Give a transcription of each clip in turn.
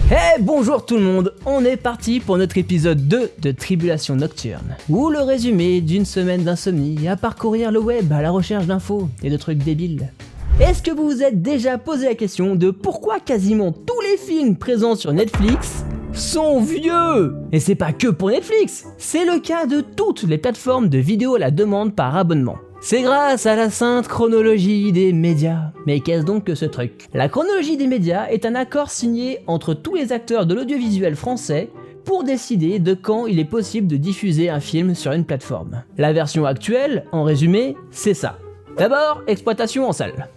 Hey, bonjour tout le monde, on est parti pour notre épisode 2 de Tribulation Nocturne, ou le résumé d'une semaine d'insomnie à parcourir le web à la recherche d'infos et de trucs débiles. Est-ce que vous vous êtes déjà posé la question de pourquoi quasiment tous les films présents sur Netflix sont vieux? Et c'est pas que pour Netflix, c'est le cas de toutes les plateformes de vidéos à la demande par abonnement. C'est grâce à la sainte chronologie des médias. Mais qu'est-ce donc que ce truc? La chronologie des médias est un accord signé entre tous les acteurs de l'audiovisuel français pour décider de quand il est possible de diffuser un film sur une plateforme. La version actuelle, en résumé, c'est ça. D'abord, exploitation en salle.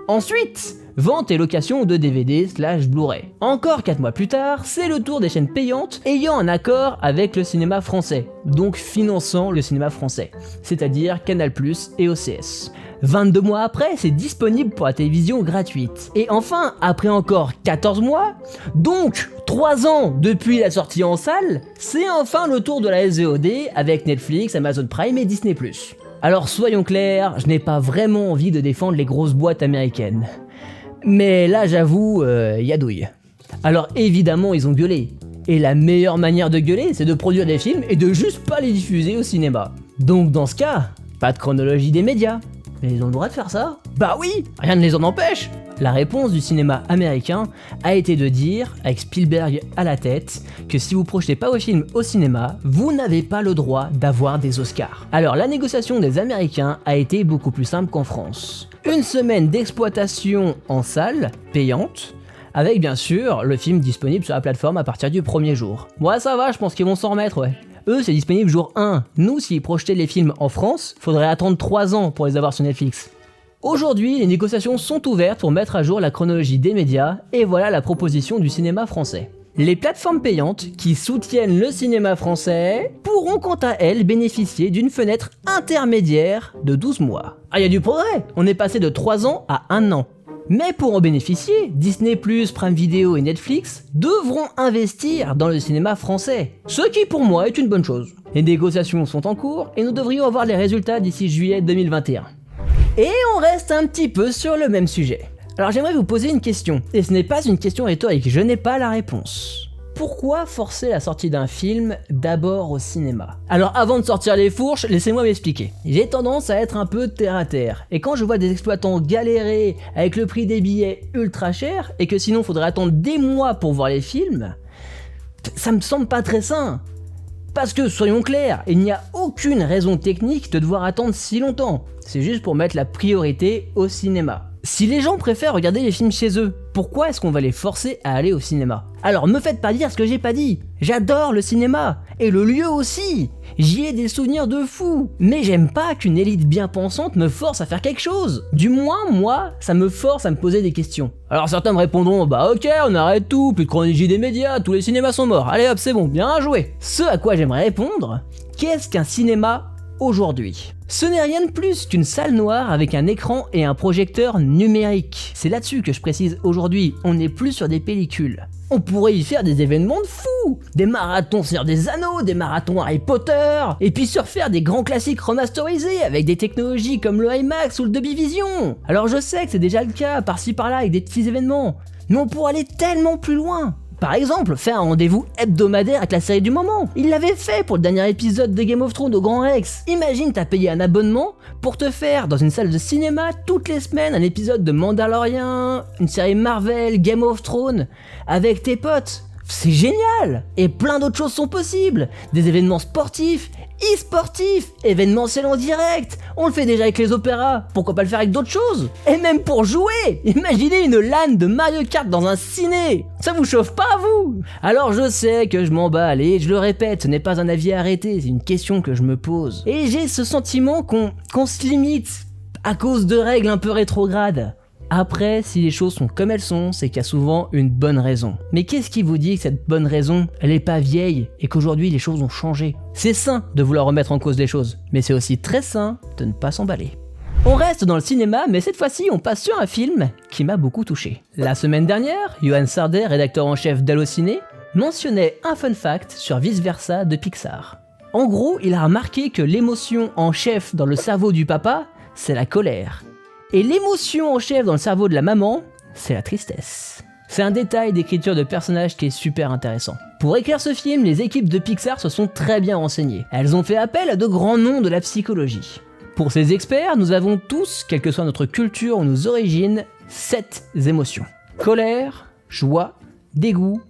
Ensuite, vente et location de DVD/Blu-ray. Encore 4 mois plus tard, c'est le tour des chaînes payantes ayant un accord avec le cinéma français, donc finançant le cinéma français, c'est-à-dire Canal+ et OCS. 22 mois après, c'est disponible pour la télévision gratuite. Et enfin, après encore 14 mois, donc 3 ans depuis la sortie en salle, c'est enfin le tour de la SVOD avec Netflix, Amazon Prime et Disney+. Alors soyons clairs, je n'ai pas vraiment envie de défendre les grosses boîtes américaines. Mais là j'avoue, y'a douille. Alors évidemment ils ont gueulé. Et la meilleure manière de gueuler, c'est de produire des films et de juste pas les diffuser au cinéma. Donc dans ce cas, pas de chronologie des médias. Mais ils ont le droit de faire ça? Bah oui, rien ne les en empêche. La réponse du cinéma américain a été de dire, avec Spielberg à la tête, que si vous projetez pas vos films au cinéma, vous n'avez pas le droit d'avoir des Oscars. Alors la négociation des Américains a été beaucoup plus simple qu'en France. Une semaine d'exploitation en salle, payante, avec bien sûr le film disponible sur la plateforme à partir du premier jour. Ouais ça va, je pense qu'ils vont s'en remettre, ouais. Eux c'est disponible jour 1. Nous, s'ils projetaient les films en France, faudrait attendre 3 ans pour les avoir sur Netflix. Aujourd'hui, les négociations sont ouvertes pour mettre à jour la chronologie des médias, et voilà la proposition du cinéma français. Les plateformes payantes, qui soutiennent le cinéma français, pourront quant à elles bénéficier d'une fenêtre intermédiaire de 12 mois. Ah, y a du progrès! On est passé de 3 ans à 1 an. Mais pour en bénéficier, Disney+, Prime Video et Netflix devront investir dans le cinéma français. Ce qui pour moi est une bonne chose. Les négociations sont en cours et nous devrions avoir les résultats d'ici juillet 2021. Et on reste un petit peu sur le même sujet. Alors j'aimerais vous poser une question, et ce n'est pas une question rhétorique, je n'ai pas la réponse. Pourquoi forcer la sortie d'un film d'abord au cinéma? Alors avant de sortir les fourches, laissez-moi m'expliquer. J'ai tendance à être un peu terre à terre, et quand je vois des exploitants galérer avec le prix des billets ultra cher, et que sinon faudrait attendre des mois pour voir les films, ça me semble pas très sain. Parce que, soyons clairs, il n'y a aucune raison technique de devoir attendre si longtemps. C'est juste pour mettre la priorité au cinéma. Si les gens préfèrent regarder les films chez eux, pourquoi est-ce qu'on va les forcer à aller au cinéma? Alors me faites pas dire ce que j'ai pas dit. J'adore le cinéma, et le lieu aussi. J'y ai des souvenirs de fou. Mais j'aime pas qu'une élite bien pensante me force à faire quelque chose. Du moins, moi, ça me force à me poser des questions. Alors certains me répondront, bah ok, on arrête tout, plus de chronologie des médias, tous les cinémas sont morts. Allez hop, c'est bon, bien joué. Ce à quoi j'aimerais répondre, qu'est-ce qu'un cinéma aujourd'hui? Ce n'est rien de plus qu'une salle noire avec un écran et un projecteur numérique. C'est là-dessus que je précise aujourd'hui, on n'est plus sur des pellicules. On pourrait y faire des événements de fou, des marathons Seigneur des Anneaux, des marathons Harry Potter, et puis surfer des grands classiques remasterisés avec des technologies comme le IMAX ou le Dolby Vision. Alors je sais que c'est déjà le cas par-ci par-là avec des petits événements, mais on pourrait aller tellement plus loin. Par exemple, faire un rendez-vous hebdomadaire avec la série du moment. Il l'avait fait pour le dernier épisode de Game of Thrones au Grand Rex. Imagine t'as payé un abonnement pour te faire dans une salle de cinéma toutes les semaines un épisode de Mandalorian, une série Marvel, Game of Thrones, avec tes potes. C'est génial! Et plein d'autres choses sont possibles. Des événements sportifs, e-sportifs, événementiels en direct. On le fait déjà avec les opéras, pourquoi pas le faire avec d'autres choses? Et même pour jouer! Imaginez une LAN de Mario Kart dans un ciné! Ça vous chauffe pas, vous? Alors je sais que je m'emballe et je le répète, ce n'est pas un avis arrêté, c'est une question que je me pose. Et j'ai ce sentiment qu'on se limite à cause de règles un peu rétrogrades. Après, si les choses sont comme elles sont, c'est qu'il y a souvent une bonne raison. Mais qu'est-ce qui vous dit que cette bonne raison, elle est pas vieille et qu'aujourd'hui les choses ont changé? C'est sain de vouloir remettre en cause les choses, mais c'est aussi très sain de ne pas s'emballer. On reste dans le cinéma, mais cette fois-ci on passe sur un film qui m'a beaucoup touché. La semaine dernière, Johan Sardet, rédacteur en chef d'Allociné, mentionnait un fun fact sur Vice Versa de Pixar. En gros, il a remarqué que l'émotion en chef dans le cerveau du papa, c'est la colère. Et l'émotion en chef dans le cerveau de la maman, c'est la tristesse. C'est un détail d'écriture de personnages qui est super intéressant. Pour écrire ce film, les équipes de Pixar se sont très bien renseignées. Elles ont fait appel à de grands noms de la psychologie. Pour ces experts, nous avons tous, quelle que soit notre culture ou nos origines, 7 émotions. Colère, joie, dégoût,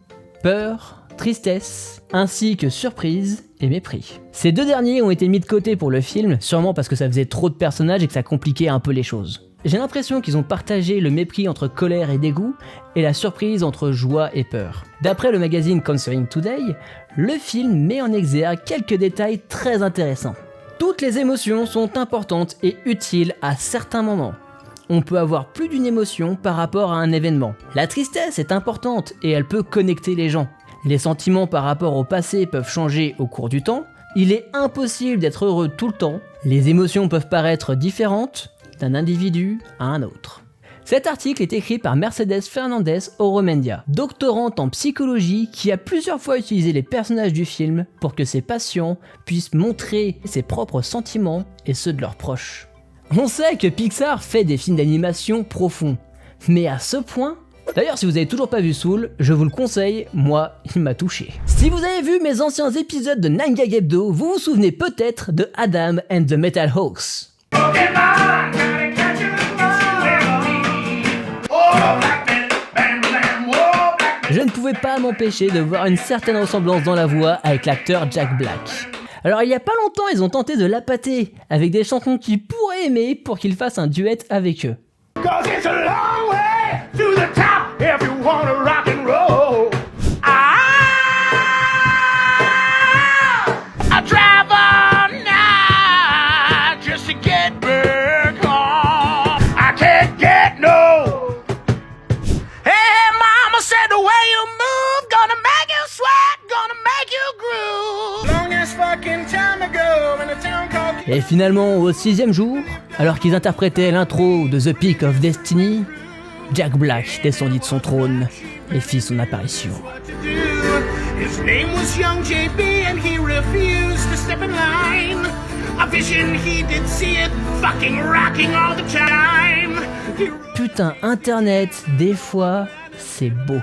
peur, tristesse, ainsi que surprise et mépris. Ces 2 derniers ont été mis de côté pour le film, sûrement parce que ça faisait trop de personnages et que ça compliquait un peu les choses. J'ai l'impression qu'ils ont partagé le mépris entre colère et dégoût et la surprise entre joie et peur. D'après le magazine Counseling Today, le film met en exergue quelques détails très intéressants. Toutes les émotions sont importantes et utiles à certains moments. On peut avoir plus d'une émotion par rapport à un événement. La tristesse est importante et elle peut connecter les gens. Les sentiments par rapport au passé peuvent changer au cours du temps. Il est impossible d'être heureux tout le temps. Les émotions peuvent paraître différentes d'un individu à un autre. Cet article est écrit par Mercedes Fernandez Oromendia, doctorante en psychologie qui a plusieurs fois utilisé les personnages du film pour que ses patients puissent montrer ses propres sentiments et ceux de leurs proches. On sait que Pixar fait des films d'animation profonds, mais à ce point. D'ailleurs, si vous avez toujours pas vu Soul, je vous le conseille, moi, il m'a touché. Si vous avez vu mes anciens épisodes de 9gag Hebdo, vous vous souvenez peut-être de Adam and the Metal Hawks. Je ne pouvais pas m'empêcher de voir une certaine ressemblance dans la voix avec l'acteur Jack Black. Alors il y a pas longtemps, ils ont tenté de l'appâter avec des chansons qu'ils pourraient aimer pour qu'il fasse un duet avec eux. Et finalement, au 6e jour, alors qu'ils interprétaient l'intro de The Peak of Destiny, Jack Black descendit de son trône et fit son apparition. Putain, Internet, des fois, c'est beau.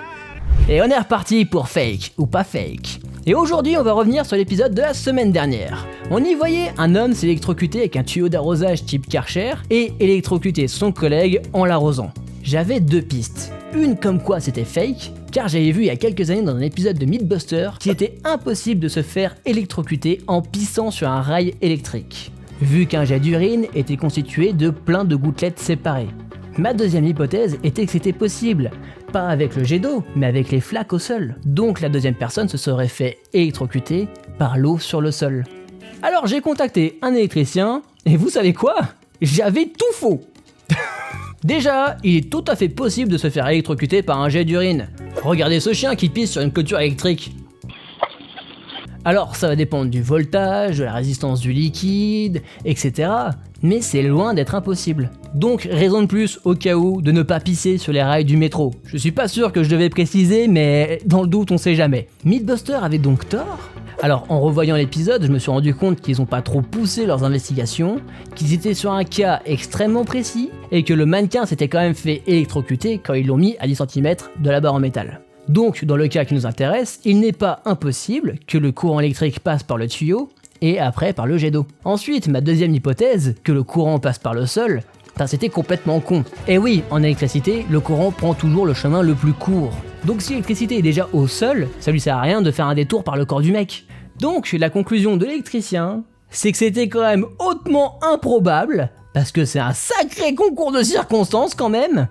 Et on est reparti pour Fake ou pas Fake. Et aujourd'hui, on va revenir sur l'épisode de la semaine dernière. On y voyait un homme s'électrocuter avec un tuyau d'arrosage type Karcher et électrocuter son collègue en l'arrosant. J'avais 2 pistes. Une comme quoi c'était fake, car j'avais vu il y a quelques années dans un épisode de Mythbusters qu'il était impossible de se faire électrocuter en pissant sur un rail électrique, vu qu'un jet d'urine était constitué de plein de gouttelettes séparées. Ma deuxième hypothèse était que c'était possible, pas avec le jet d'eau, mais avec les flaques au sol. Donc la deuxième personne se serait fait électrocuter par l'eau sur le sol. Alors j'ai contacté un électricien, et vous savez quoi ? J'avais tout faux. Déjà, il est tout à fait possible de se faire électrocuter par un jet d'urine. Regardez ce chien qui pisse sur une clôture électrique. Alors ça va dépendre du voltage, de la résistance du liquide, etc. Mais c'est loin d'être impossible. Donc raison de plus au cas où de ne pas pisser sur les rails du métro. Je suis pas sûr que je devais préciser, mais dans le doute on sait jamais. Mythbusters avait donc tort ? Alors en revoyant l'épisode, je me suis rendu compte qu'ils ont pas trop poussé leurs investigations, qu'ils étaient sur un cas extrêmement précis, et que le mannequin s'était quand même fait électrocuter quand ils l'ont mis à 10 cm de la barre en métal. Donc dans le cas qui nous intéresse, il n'est pas impossible que le courant électrique passe par le tuyau, et après par le jet d'eau. Ensuite, ma deuxième hypothèse, que le courant passe par le sol, c'était complètement con. Et oui, en électricité, le courant prend toujours le chemin le plus court. Donc si l'électricité est déjà au sol, ça lui sert à rien de faire un détour par le corps du mec. Donc la conclusion de l'électricien, c'est que c'était quand même hautement improbable, parce que c'est un sacré concours de circonstances quand même,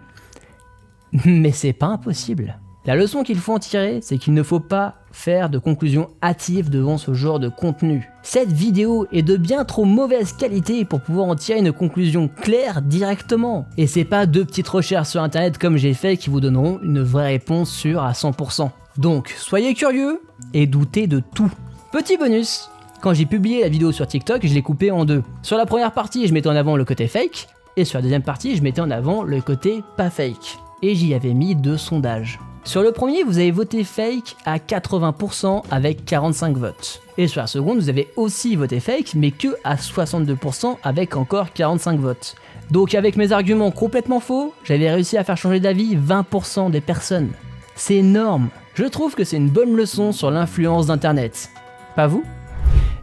mais c'est pas impossible. La leçon qu'il faut en tirer, c'est qu'il ne faut pas faire de conclusions hâtives devant ce genre de contenu. Cette vidéo est de bien trop mauvaise qualité pour pouvoir en tirer une conclusion claire directement. Et c'est pas 2 petites recherches sur internet comme j'ai fait qui vous donneront une vraie réponse sûre à 100%. Donc soyez curieux et doutez de tout. Petit bonus, quand j'ai publié la vidéo sur TikTok, je l'ai coupée en 2. Sur la première partie, je mettais en avant le côté fake, et sur la deuxième partie, je mettais en avant le côté pas fake. Et j'y avais mis 2 sondages. Sur le premier, vous avez voté fake à 80% avec 45 votes. Et sur la seconde, vous avez aussi voté fake, mais que à 62% avec encore 45 votes. Donc avec mes arguments complètement faux, j'avais réussi à faire changer d'avis 20% des personnes. C'est énorme. Je trouve que c'est une bonne leçon sur l'influence d'Internet. Pas vous ?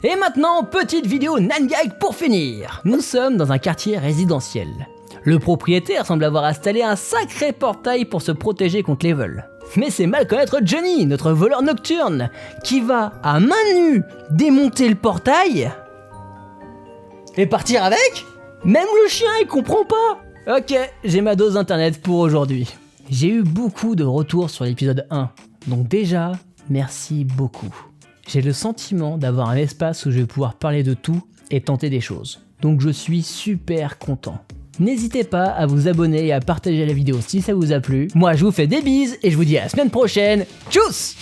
Et maintenant, petite vidéo Nangag pour finir. Nous sommes dans un quartier résidentiel. Le propriétaire semble avoir installé un sacré portail pour se protéger contre les vols. Mais c'est mal connaître Johnny, notre voleur nocturne, qui va à main nue démonter le portail et partir avec ? Même le chien il comprend pas. Ok, j'ai ma dose internet pour aujourd'hui. J'ai eu beaucoup de retours sur l'épisode 1, donc déjà, merci beaucoup. J'ai le sentiment d'avoir un espace où je vais pouvoir parler de tout et tenter des choses. Donc je suis super content. N'hésitez pas à vous abonner et à partager la vidéo si ça vous a plu. Moi je vous fais des bises et je vous dis à la semaine prochaine. Tchuss!